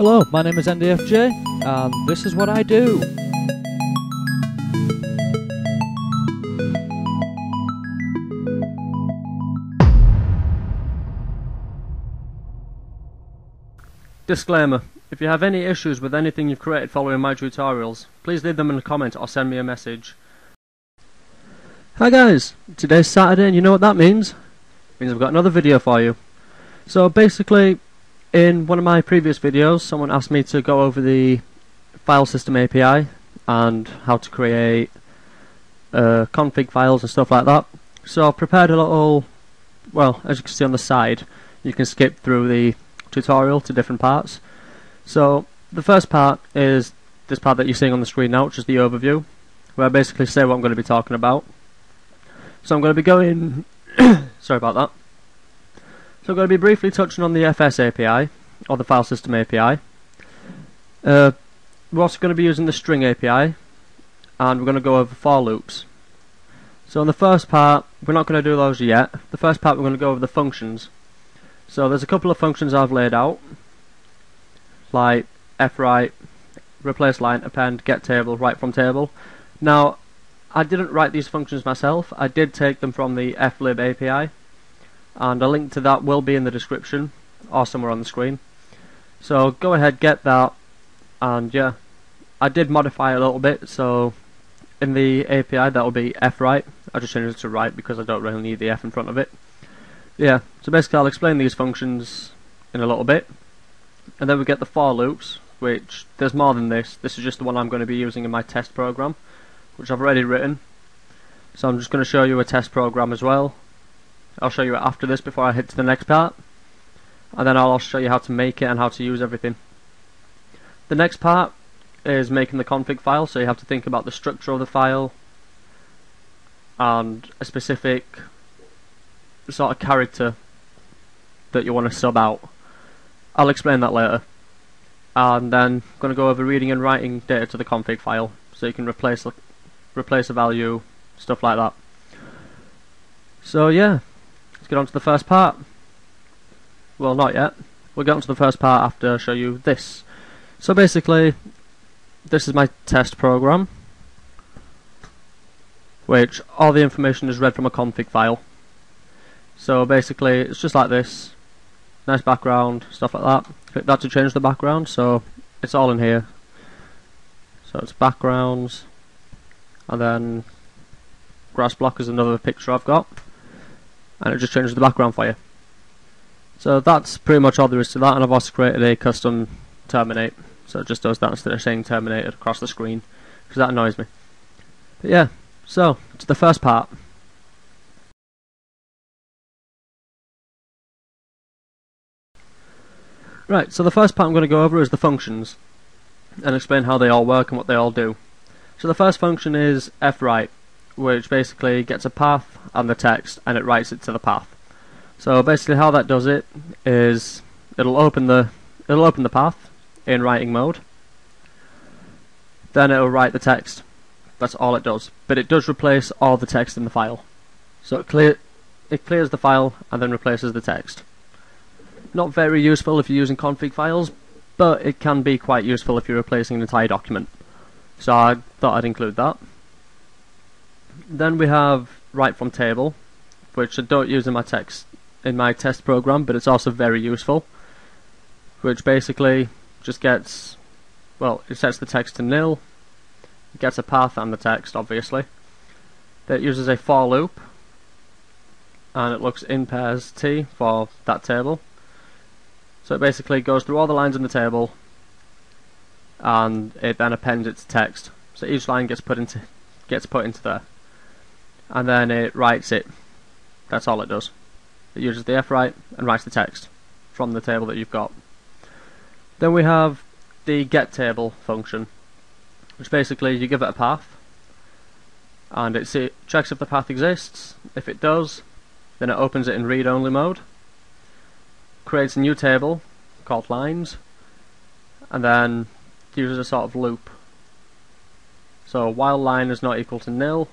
Hello, my name is NDFJ, and this is what I do. Disclaimer: if you have any issues with anything you've created following my tutorials, please leave them in a comment or send me a message. Hi guys, today's Saturday and you know what that means? It means I've got another video for you. So basically, in one of my previous videos, someone asked me to go over the file system API and how to create config files and stuff like that. So I've prepared a little, well, as you can see on the side, you can skip through the tutorial to different parts. So the first part is this part that you're seeing on the screen now, which is the overview, where I basically say what I'm going to be talking about. So I'm going to be going sorry about that. So I'm going to be briefly touching on the FS API, or the file system API. We're also going to be using the string API, and we're going to go over for loops. So in the first part, we're not going to do those yet. The first part we're going to go over the functions. So there's a couple of functions I've laid out, like fwrite, replace line, append, get table, write from table. Now, I didn't write these functions myself. I did take them from the flib API, and a link to that will be in the description or somewhere on the screen. So go ahead, get that, and yeah, I did modify it a little bit. So in the API that will be fwrite. I just changed it to write because I don't really need the f in front of it. Yeah, so basically I'll explain these functions in a little bit, and then we get the for loops, which there's more than this. This is just the one I'm going to be using in my test program, which I've already written. So I'm just going to show you a test program as well. I'll show you it after this before I hit to the next part, and then I'll also show you how to make it and how to use everything. The next part is making the config file, so you have to think about the structure of the file and a specific sort of character that you want to sub out. I'll explain that later. And then I'm going to go over reading and writing data to the config file, so you can replace a value, stuff like that. So yeah, let's get on to the first part. Well, not yet. We'll get on to the first part after I show you this. So basically, this is my test program, which all the information is read from a config file. So basically, it's just like this. Nice background, stuff like that. Click that to change the background, so it's all in here. So it's backgrounds, and then grass block is another picture I've got, and it just changes the background for you. So that's pretty much all there is to that, and I've also created a custom terminate, so it just does that instead of saying terminated across the screen, because that annoys me. But yeah, so to the first part. Right, so the first part I'm going to go over is the functions, and explain how they all work and what they all do. So the first function is fwrite, which basically gets a path and the text, and it writes it to the path. So basically how that does it is it'll open the path in writing mode, then it'll write the text. That's all it does, but it does replace all the text in the file. So it clears the file and then replaces the text. Not very useful if you're using config files, but it can be quite useful if you're replacing an entire document. So I thought I'd include that. Then we have write from table, which I don't use in my test program, but it's also very useful. Which basically just gets, well, it sets the text to nil, it gets a path and the text, obviously. Then it uses a for loop, and it looks in pairs t for that table. So it basically goes through all the lines in the table, and it then appends it to text. So each line gets put into there, and then it writes it. That's all it does. It uses the fwrite and writes the text from the table that you've got. Then we have the get table function, which basically you give it a path, and it checks if the path exists. If it does, then it opens it in read-only mode, creates a new table called lines, and then uses a sort of loop. So while line is not equal to nil,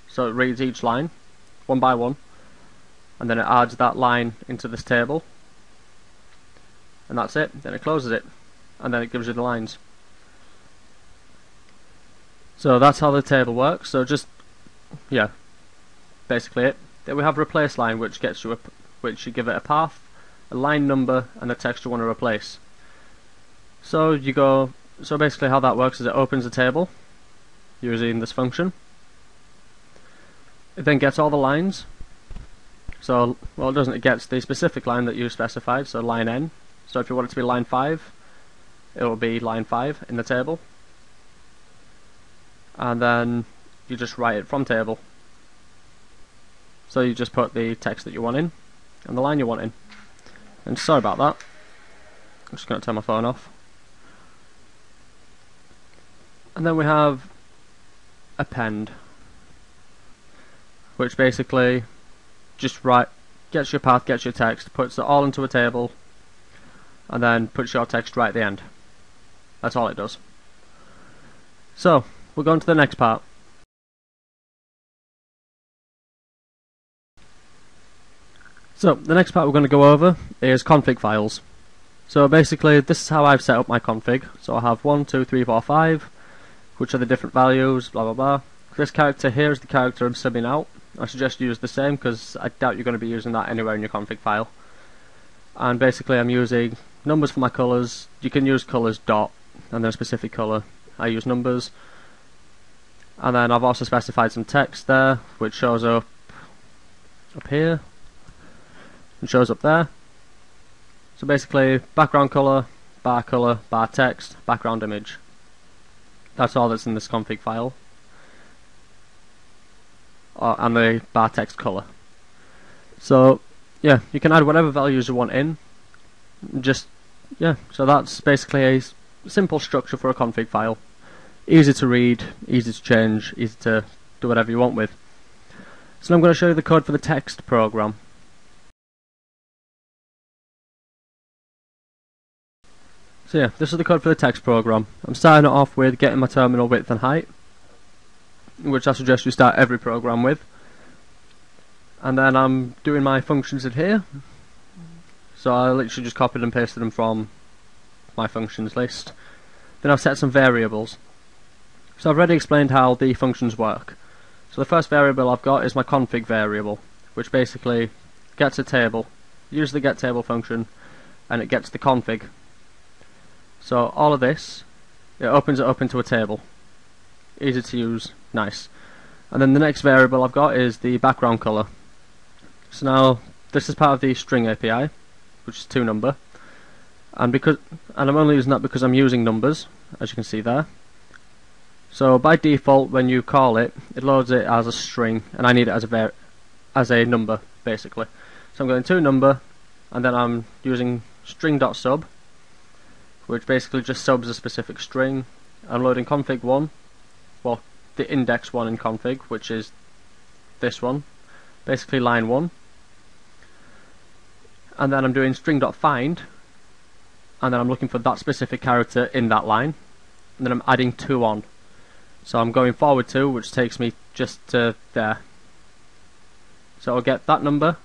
so it reads each line one by one, and then it adds that line into this table, and that's it. Then it closes it. and then it gives you the lines. So that's how the table works. So just, yeah, basically it. Then we have replace line, which gets you which you give it a path, a line number, and the text you want to replace. So so basically how that works is it opens a table using this function. It then gets all the lines. So, well, it doesn't, it gets the specific line that you specified, so line n. So if you want it to be line 5, it will be line 5 in the table. And then you just write it from table. So you just put the text that you want in, and the line you want in. And sorry about that, I'm just going to turn my phone off. And then we have append, which basically just gets your path, gets your text, puts it all into a table, and then puts your text right at the end. That's all it does. So, we're going to the next part. So, the next part we're going to go over is config files. So basically, this is how I've set up my config. So I have 1, 2, 3, 4, 5, which are the different values, blah blah blah. This character here is the character I'm subbing out. I suggest you use the same because I doubt you're going to be using that anywhere in your config file. And basically I'm using numbers for my colours. You can use colours dot and then a specific colour. I use numbers. And then I've also specified some text there, which shows up here. It shows up there. So basically background colour, bar text, background image. That's all that's in this config file. And the bar text colour. So yeah, you can add whatever values you want in. So that's basically a simple structure for a config file. Easy to read, easy to change, easy to do whatever you want with. So I'm going to show you the code for the text program. So yeah, this is the code for the text program. I'm starting it off with getting my terminal width and height, which I suggest you start every program with. And then I'm doing my functions in here. So I literally just copied and pasted them from my functions list. Then I've set some variables. So I've already explained how the functions work. So the first variable I've got is my config variable, which basically gets a table, uses the getTable function, and it gets the config. So all of this, it opens it up into a table. Easy to use, nice. And then the next variable I've got is the background colour. So now this is part of the string API, which is $2. And I'm only using that because I'm using numbers, as you can see there. So by default, when you call it, it loads it as a string, and I need it as a number basically. So I'm going $2, and then I'm using string.sub, which basically just subs a specific string. I'm loading config1, well, the index 1 in config, which is this one, basically line 1. And then I'm doing string.find, and then I'm looking for that specific character in that line, and then I'm adding 2 on. So I'm going forward 2, which takes me just to there. So I'll get that number,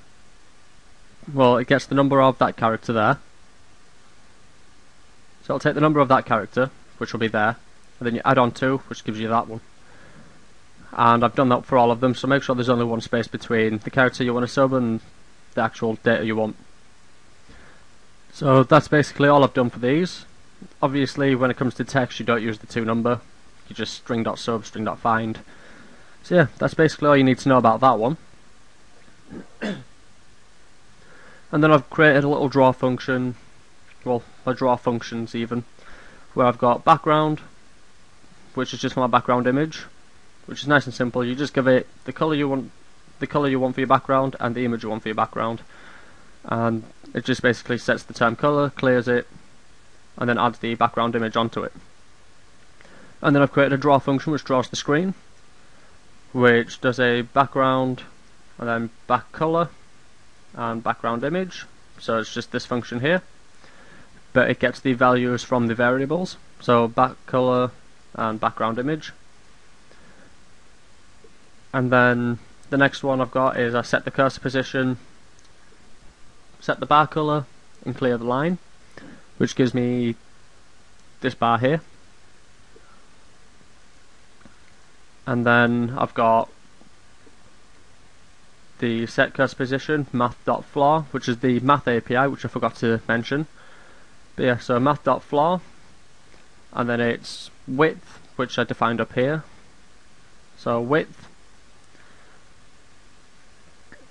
well, it gets the number of that character there. So I'll take the number of that character, which will be there, and then you add on 2, which gives you that one. And I've done that for all of them, so make sure there's only one space between the character you want to sub and the actual data you want. So that's basically all I've done for these. Obviously when it comes to text you don't use the 2 number, you just string.sub, string.find. So yeah, that's basically all you need to know about that one. And then I've created a little draw function, well, my draw functions even, where I've got background, which is just for my background image, which is nice and simple. You just give it the color you want for your background and the image you want for your background, and it just basically sets the term color, clears it, and then adds the background image onto it. And then I've created a draw function which draws the screen, which does a background and then back color and background image. So it's just this function here, but it gets the values from the variables, so back color and background image. And then the next one I've got is I set the cursor position, set the bar color, and clear the line, which gives me this bar here, and then I've got the set cursor position math.floor, which is the math API, which I forgot to mention. But yeah, so math.floor, and then it's width, which I defined up here. So width,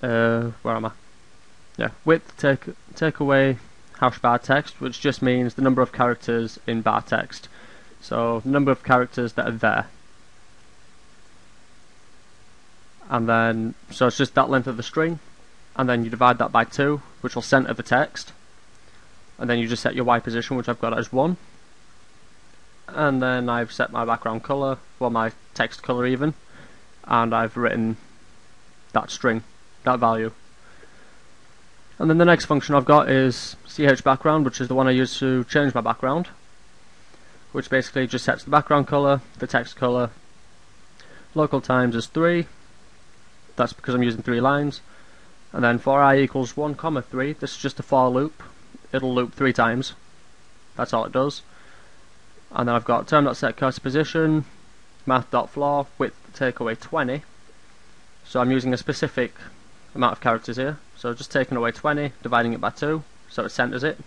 where am I? Yeah, width take away hash bar text, which just means the number of characters in bar text. So the number of characters that are there. And then, so it's just that length of the string, and then you divide that by 2, which will center the text, and then you just set your Y position, which I've got as 1, and then I've set my background color, well, my text color even, and I've written that string, that value. And then the next function I've got is chBackground, which is the one I use to change my background, which basically just sets the background color, the text color, local times is 3, that's because I'm using 3 lines, and then for I equals 1, 3, this is just a for loop, it'll loop 3 times, that's all it does. And then I've got term.set cursor position, math.floor, width take away 20, so I'm using a specific amount of characters here, so just taking away 20, dividing it by 2, so it centers it,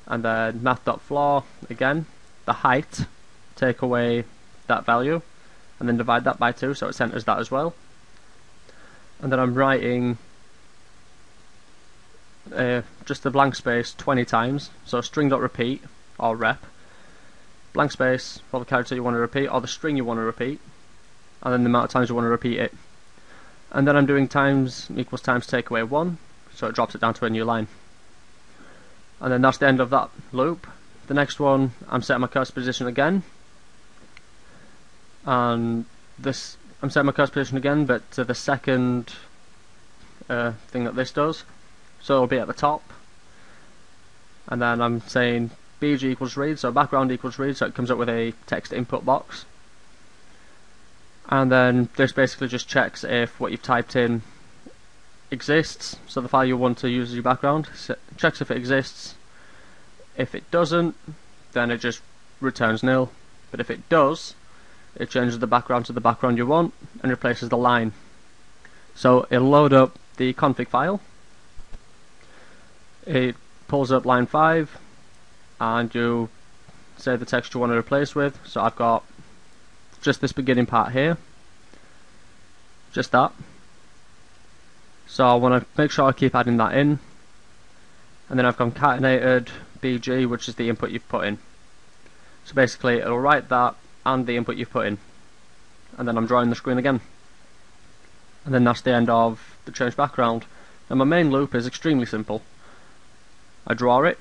and then math.floor, again, the height, take away that value, and then divide that by 2, so it centers that as well. And then I'm writing just a blank space 20 times, so string.repeat, or rep, blank space for the character you want to repeat, or the string you want to repeat, and then the amount of times you want to repeat it. And then I'm doing times equals times take away 1, so it drops it down to a new line. And then that's the end of that loop. The next one, I'm setting my cursor position again, and this I'm setting my cursor position again, but to the second thing that this does, so it'll be at the top, and then I'm saying bg equals read, so background equals read, so it comes up with a text input box, and then this basically just checks if what you've typed in exists, so the file you want to use as your background, checks if it exists. If it doesn't, then it just returns nil, but if it does, it changes the background to the background you want and replaces the line. So it'll load up the config file, it pulls up line 5, and you say the text you want to replace with. So I've got just this beginning part here, just that. So I want to make sure I keep adding that in, and then I've concatenated bg, which is the input you've put in. So basically it'll write that and the input you've put in, and then I'm drawing the screen again, and then that's the end of the change background. And my main loop is extremely simple. I draw it,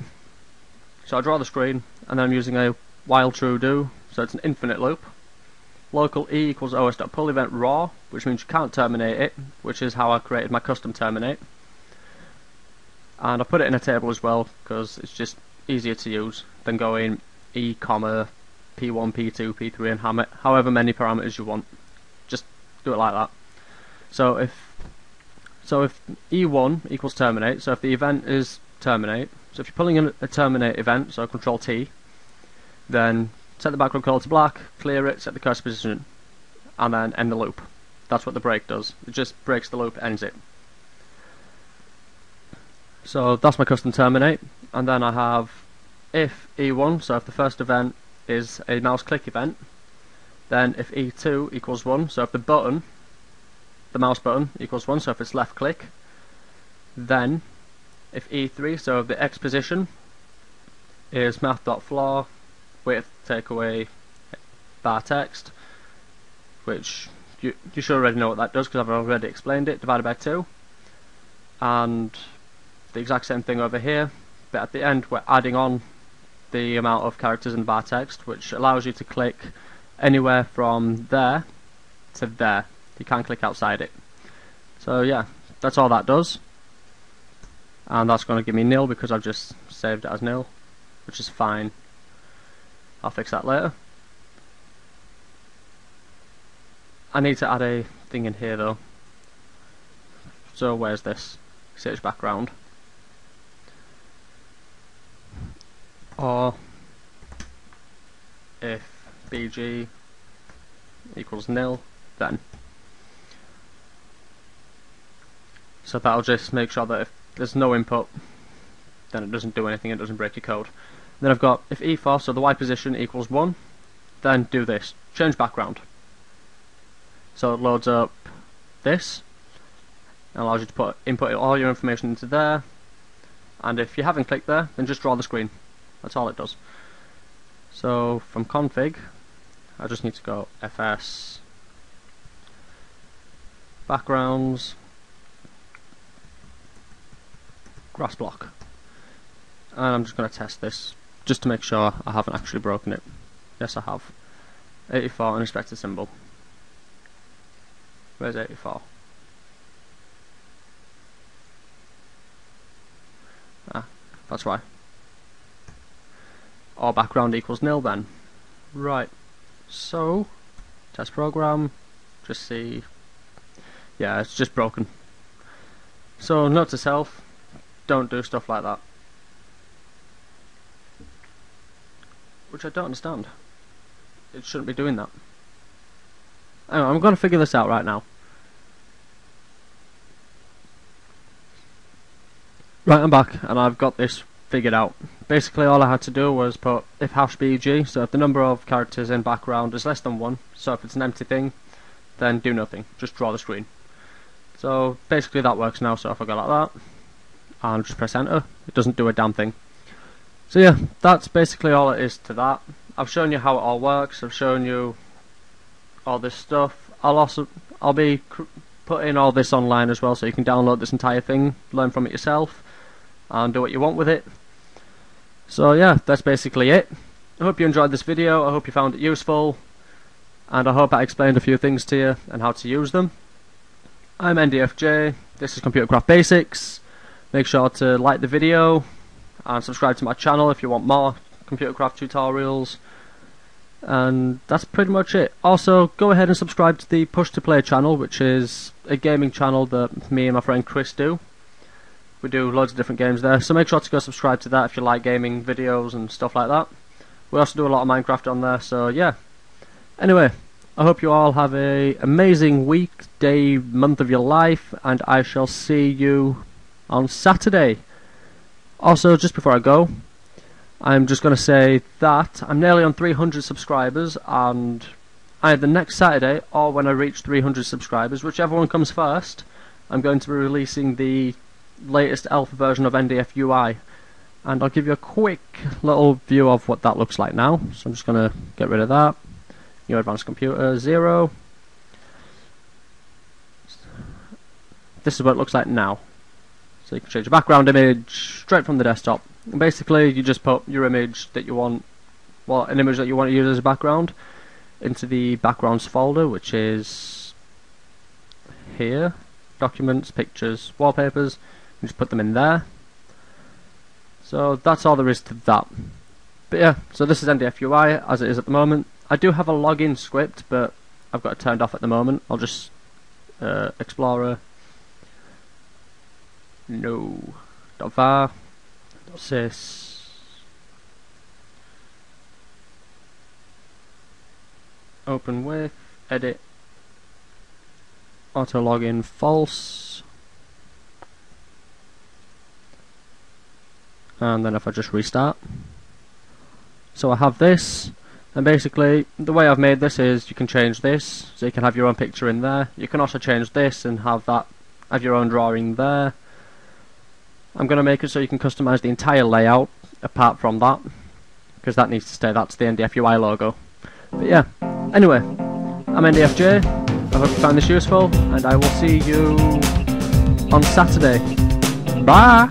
so I draw the screen, and then I'm using a while true do, so it's an infinite loop. Local e equals os.pull event raw, which means you can't terminate it, which is how I created my custom terminate. And I put it in a table as well, because it's just easier to use than going e comma p1, p2, p3, and however many parameters you want. Just do it like that. So if e1 equals terminate, so if the event is terminate, so if you're pulling in a terminate event, so control T, then set the background color to black, clear it, set the cursor position, and then end the loop. That's what the break does. It just breaks the loop, ends it. So that's my custom terminate, and then I have if e1, so if the first event is a mouse click event, then if e2 equals 1, so if the mouse button equals 1, so if it's left click, then if e3, so if the x position is math.floor, width take away bar text, which you should already know what that does because I've already explained it, divided by 2, and the exact same thing over here, but at the end we're adding on the amount of characters in the bar text, which allows you to click anywhere from there to there. You can't click outside it. So yeah, that's all that does, and that's going to give me nil because I've just saved it as nil, which is fine. I'll fix that later. I need to add a thing in here though. So where's this? Search background. Or if bg equals nil, then. So that'll just make sure that if there's no input, then it doesn't do anything, it doesn't break your code. Then I've got if e4, so the y position equals 1, then do this, change background. So it loads up this, and allows you to input all your information into there, and if you haven't clicked there, then just draw the screen. That's all it does. So from config, I just need to go fs backgrounds grass block, and I'm just going to test this just to make sure I haven't actually broken it. Yes, I have. 84 unexpected symbol. Where's 84? Ah, that's why. Or background equals nil then. Right. So, test program. Just see. Yeah, it's just broken. So, note to self, don't do stuff like that. Which I don't understand. It shouldn't be doing that. Anyway, I'm going to figure this out right now. Right, I'm back, and I've got this figured out. Basically, all I had to do was put if hash bg, so if the number of characters in background is less than 1, so if it's an empty thing, then do nothing, just draw the screen. So basically that works now, so if I go like that, and just press enter, it doesn't do a damn thing. So yeah, that's basically all it is to that. I've shown you how it all works, I've shown you all this stuff. I'll be putting all this online as well, so you can download this entire thing, learn from it yourself, and do what you want with it. So yeah, that's basically it. I hope you enjoyed this video, I hope you found it useful, and I hope I explained a few things to you and how to use them. I'm NDFJ, this is Computercraft Basics. Make sure to like the video and subscribe to my channel if you want more Computercraft tutorials. And that's pretty much it. Also, go ahead and subscribe to the Push to Play channel, which is a gaming channel that me and my friend Chris do. We do loads of different games there, so make sure to go subscribe to that if you like gaming videos and stuff like that. We also do a lot of Minecraft on there, so yeah. Anyway, I hope you all have an amazing week, day, month of your life, and I shall see you on Saturday. Also, just before I go, I'm just going to say that I'm nearly on 300 subscribers, and either next Saturday or when I reach 300 subscribers, whichever one comes first, I'm going to be releasing the latest alpha version of NDF UI, and I'll give you a quick little view of what that looks like now. So I'm just going to get rid of that. New advanced computer 0. This is what it looks like now. So you can change the background image straight from the desktop. And basically, you just put your image that you want, well, an image that you want to use as a background, into the backgrounds folder, which is here. Documents, pictures, wallpapers. You just put them in there. So that's all there is to that. But yeah, so this is NDF UI as it is at the moment. I do have a login script, but I've got it turned off at the moment. I'll just Explorer. No. .var. .sys. Open with. Edit. Auto login false. And then if I just restart. So I have this. And basically, the way I've made this is you can change this, so you can have your own picture in there. You can also change this and have your own drawing there. I'm going to make it so you can customize the entire layout apart from that, because that needs to stay. That's the NDF UI logo. But yeah, anyway, I'm NDFJ. I hope you found this useful, and I will see you on Saturday. Bye!